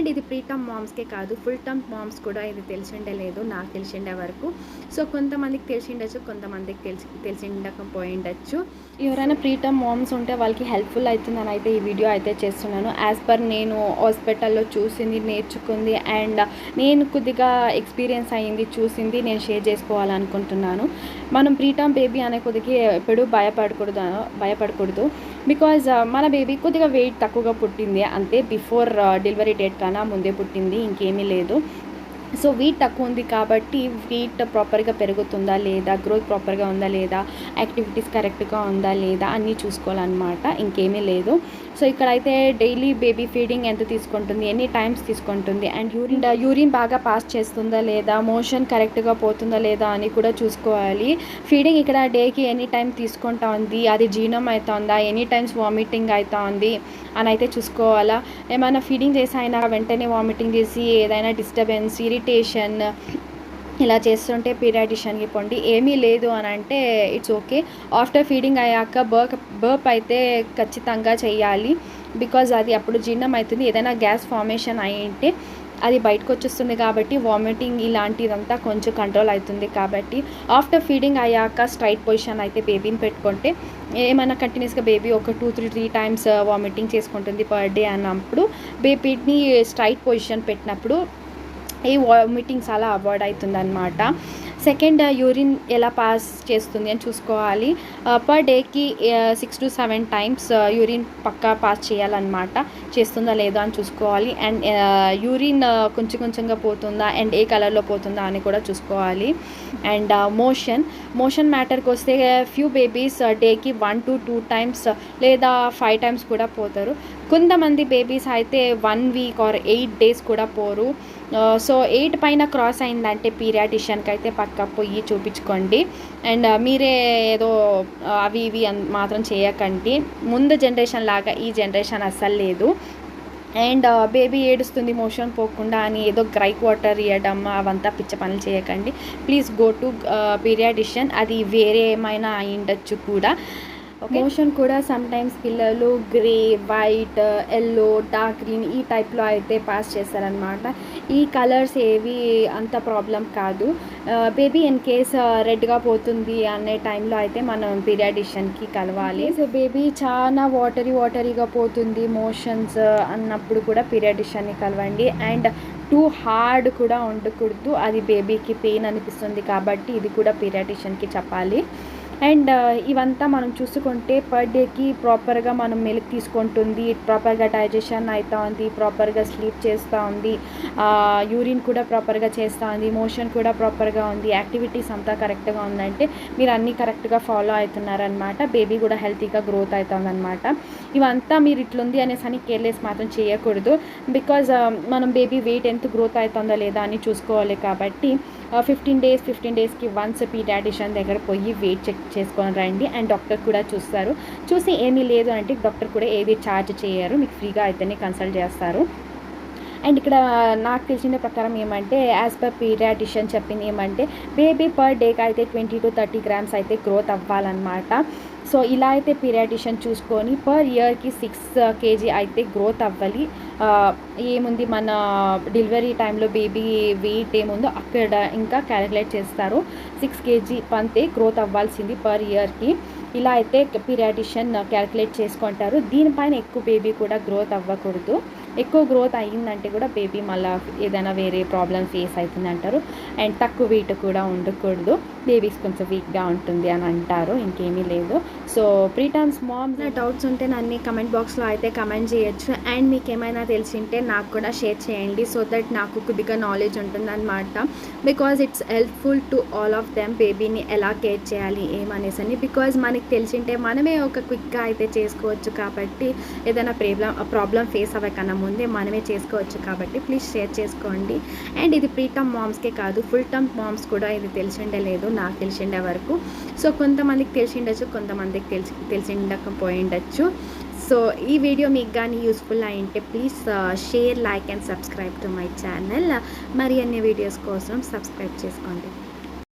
And ఇది pre term మామ్స్కే కాదు, full term moms కూడా ఇది తెలిసిండే లేదు, నాకు తెలిసిండే వరకు. సో కొంతమందికి తెలిసిండొచ్చు, కొంతమందికి తెలిసిండకపోయిండొచ్చు. ఎవరైనా ప్రీ టర్మ్ మామ్స్ ఉంటే వాళ్ళకి హెల్ప్ఫుల్ అవుతుందని అయితే ఈ వీడియో అయితే చేస్తున్నాను. యాజ్ పర్ నేను హాస్పిటల్లో చూసింది, నేర్చుకుంది అండ్ నేను కొద్దిగా ఎక్స్పీరియన్స్ అయ్యింది, చూసింది నేను షేర్ చేసుకోవాలనుకుంటున్నాను. మనం ప్రీ టర్మ్ బేబీ అనే కొద్దిగా ఎప్పుడు భయపడకూడదు. బికాజ్ మన బేబీ కొద్దిగా వెయిట్ తక్కువగా పుట్టింది అంతే, బిఫోర్ డెలివరీ డేట్ కన్నా ముందే పుట్టింది, ఇంకేమీ లేదు. సో వెయిట్ తక్కువ ఉంది కాబట్టి వెయిట్ ప్రాపర్గా పెరుగుతుందా లేదా, గ్రోత్ ప్రాపర్గా ఉందా లేదా, యాక్టివిటీస్ కరెక్ట్గా ఉందా లేదా అన్నీ చూసుకోవాలన్నమాట, ఇంకేమీ లేదు. సో ఇక్కడైతే డైలీ బేబీ ఫీడింగ్ ఎంత తీసుకుంటుంది, ఎన్ని టైమ్స్ తీసుకుంటుంది అండ్ యూరిన్ బాగా పాస్ చేస్తుందా లేదా, మోషన్ కరెక్ట్గా పోతుందా లేదా అని కూడా చూసుకోవాలి. ఫీడింగ్ ఇక్కడ డేకి ఎనీ టైం తీసుకుంటా ఉంది, అది జీర్ణం అవుతుందా, ఎనీ టైమ్స్ వామిటింగ్ అవుతా ఉంది అని అయితే చూసుకోవాలా. ఏమైనా ఫీడింగ్ చేసి అయినా వెంటనే వామిటింగ్ చేసి ఏదైనా డిస్టర్బెన్స్, ఇరిటేషన్ ఇలా చేస్తుంటే పీడియాట్రిషియన్కి పోండి. ఏమీ లేదు అని అంటే ఇట్స్ ఓకే. ఆఫ్టర్ ఫీడింగ్ అయ్యాక బర్ప్ అయితే ఖచ్చితంగా చేయాలి, బికాజ్ అది అప్పుడు జీర్ణం అవుతుంది. ఏదైనా గ్యాస్ ఫార్మేషన్ అయ్యింటే అది బయటకు వచ్చేస్తుంది కాబట్టి వామిటింగ్ ఇలాంటిదంతా కొంచెం కంట్రోల్ అవుతుంది. కాబట్టి ఆఫ్టర్ ఫీడింగ్ అయ్యాక స్ట్రైట్ పొజిషన్ అయితే బేబీని పెట్టుకుంటే ఏమైనా కంటిన్యూస్గా బేబీ ఒక 2-3 టైమ్స్ వామిటింగ్ చేసుకుంటుంది పర్ డే అన్నప్పుడు బేబీని స్ట్రైట్ పొజిషన్ పెట్టినప్పుడు ఈ వామిటింగ్స్ అలా అవాయిడ్ అవుతుంది అనమాట. సెకండ్, యూరిన్ ఎలా పాస్ చేస్తుంది అని చూసుకోవాలి. పర్ డేకి 6-7 టైమ్స్ యూరిన్ పక్కా పాస్ చేయాలన్నమాట. చేస్తుందా లేదా అని చూసుకోవాలి. అండ్ యూరిన్ కొంచెంగా పోతుందా అండ్ ఏ కలర్లో పోతుందా అని కూడా చూసుకోవాలి. అండ్ మోషన్ మ్యాటర్కి వస్తే ఫ్యూ బేబీస్ డేకి 1-2 టైమ్స్ లేదా 5 టైమ్స్ కూడా పోతారు. కొంతమంది బేబీస్ అయితే 1 వీక్ ఆర్ 8 డేస్ కూడా పోరు. సో 8 పైన క్రాస్ అయిందంటే పీడియాట్రిషియన్కి అయితే పక్కా పోయి చూపించుకోండి. అండ్ మీరే ఏదో అవి ఇవి మాత్రం చేయకండి. ముందు జనరేషన్ లాగా ఈ జనరేషన్ అస్సలు లేదు. అండ్ బేబీ ఏడుస్తుంది మోషన్ పోకుండా అని ఏదో గ్రైక్ వాటర్ ఇవ్వడం అవంతా పిచ్చ పనులు చేయకండి. Please go to paediatrician. అది వేరే ఏమైనా అయ్యిండొచ్చు కూడా. మోషన్ కూడా సమ్టైమ్స్ పిల్లలు grey, white, yellow, dark green ఈ టైప్లో అయితే పాస్ చేస్తారనమాట. ఈ కలర్స్ ఏవి అంత ప్రాబ్లం కాదు. బేబీ ఇన్ కేస్ రెడ్గా పోతుంది అనే టైంలో అయితే మనం పీడియాట్రిషియన్కి కలవాలి. సో బేబీ చాలా వాటరీగా పోతుంది మోషన్స్ అన్నప్పుడు కూడా పీడియాట్రిషియన్ని కలవండి. అండ్ టూ హార్డ్ కూడా ఉండకూడదు, అది బేబీకి పెయిన్ అనిపిస్తుంది కాబట్టి ఇది కూడా పీడియాట్రిషియన్కి చెప్పాలి. అండ్ ఇవంతా మనం చూసుకుంటే పర్ డేకి ప్రాపర్గా మనం మిల్క్ తీసుకుంటుంది, ప్రాపర్గా డైజెషన్ అవుతూ ఉంది, ప్రాపర్గా స్లీప్ చేస్తూ ఉంది, యూరిన్ కూడా ప్రాపర్గా చేస్తూ ఉంది, మోషన్ కూడా ప్రాపర్గా ఉంది, యాక్టివిటీస్ అంతా కరెక్ట్గా ఉందంటే మీరు అన్నీ కరెక్ట్గా ఫాలో అవుతున్నారనమాట. బేబీ కూడా హెల్తీగా గ్రోత్ అవుతుందన్నమాట. ఇవంతా మీరు ఇట్లుంది అనేసి అని కేర్లెస్ మాత్రం చేయకూడదు. బికాజ్ మనం బేబీ వెయిట్ ఎంత గ్రోత్ అవుతుందో లేదా అని చూసుకోవాలి. కాబట్టి 15 డేస్కి వన్స్ పీడియాట్రిషియన్ దగ్గర పోయి వెయిట్ చెక్ చేసుకొని రండి. అండ్ డాక్టర్ కూడా చూసి ఏమీ లేదు అంటే డాక్టర్ కూడా ఏది ఛార్జ్ చేయరు, మీకు ఫ్రీగా అయితేనే కన్సల్ట్ చేస్తారు. అండ్ ఇక్కడ నాకు తెలిసిన ప్రకారం ఏమంటే యాజ్ పర్ పీడియాట్రిషియన్ చెప్పింది ఏమంటే బేబీ పర్ డేకి అయితే 20-30 గ్రామ్స్ అయితే గ్రోత్ అవ్వాలన్నమాట. సో ఇలా అయితే పీడియాట్రిషియన్ చూసుకొని పర్ ఇయర్కి 6 kg అయితే గ్రోత్ అవ్వాలి. ఏముంది మన డెలివరీ టైంలో బేబీ వెయిట్ ఏముందో అక్కడ ఇంకా క్యాలిక్యులేట్ చేస్తారు. 6 kg అంతే గ్రోత్ అవ్వాల్సింది పర్ ఇయర్కి. ఇలా అయితే పీడియాట్రిషియన్ క్యాలిక్యులేట్ చేసుకుంటారు. దీనిపైన ఎక్కువ బేబీ కూడా గ్రోత్ అవ్వకూడదు. ఎక్కువ గ్రోత్ అయ్యిందంటే కూడా బేబీ మళ్ళీ ఏదైనా వేరే ప్రాబ్లమ్ ఫేస్ అవుతుంది అంటారు. అండ్ తక్కువ వెయిట్ కూడా ఉండకూడదు, బేబీస్ కొంచెం వీక్గా ఉంటుంది అని అంటారు, ఇంకేమీ లేదు. So preterms moms doubts ఉంటే నన్ను కమెంట్ బాక్స్లో అయితే కమెంట్ చేయొచ్చు. అండ్ మీకు ఏమైనా తెలిసింటే నాకు కూడా షేర్ చేయండి, సో దట్ నాకు కొద్దిగా నాలెడ్జ్ ఉంటుందన్నమాట. Because it's helpful to all of them, బేబీని ఎలా కేర్ చేయాలి ఏమనేసని. బికాజ్ మనకి తెలిసింటే మనమే ఒక క్విక్గా అయితే చేసుకోవచ్చు. కాబట్టి ఏదైనా ప్రాబ్లం ఫేస్ అవ్వకన్నా ముందే మనమే చేసుకోవచ్చు. కాబట్టి ప్లీజ్ షేర్ చేసుకోండి. అండ్ ఇది ప్రీ టర్మ్ మామ్స్కే కాదు, ఫుల్ టర్మ్ మామ్స్ కూడా ఇది తెలిసిండే లేదు, నాకు తెలిసిండే వరకు. సో కొంతమందికి తెలిసిండొచ్చు, కొంతమందికి తెలిసిండకపోయిండొచ్చు. సో ఈ వీడియో మీకు కానీ యూస్ఫుల్ అయింటే please share, like and subscribe to my channel. మరి అన్ని వీడియోస్ కోసం సబ్స్క్రైబ్ చేసుకోండి.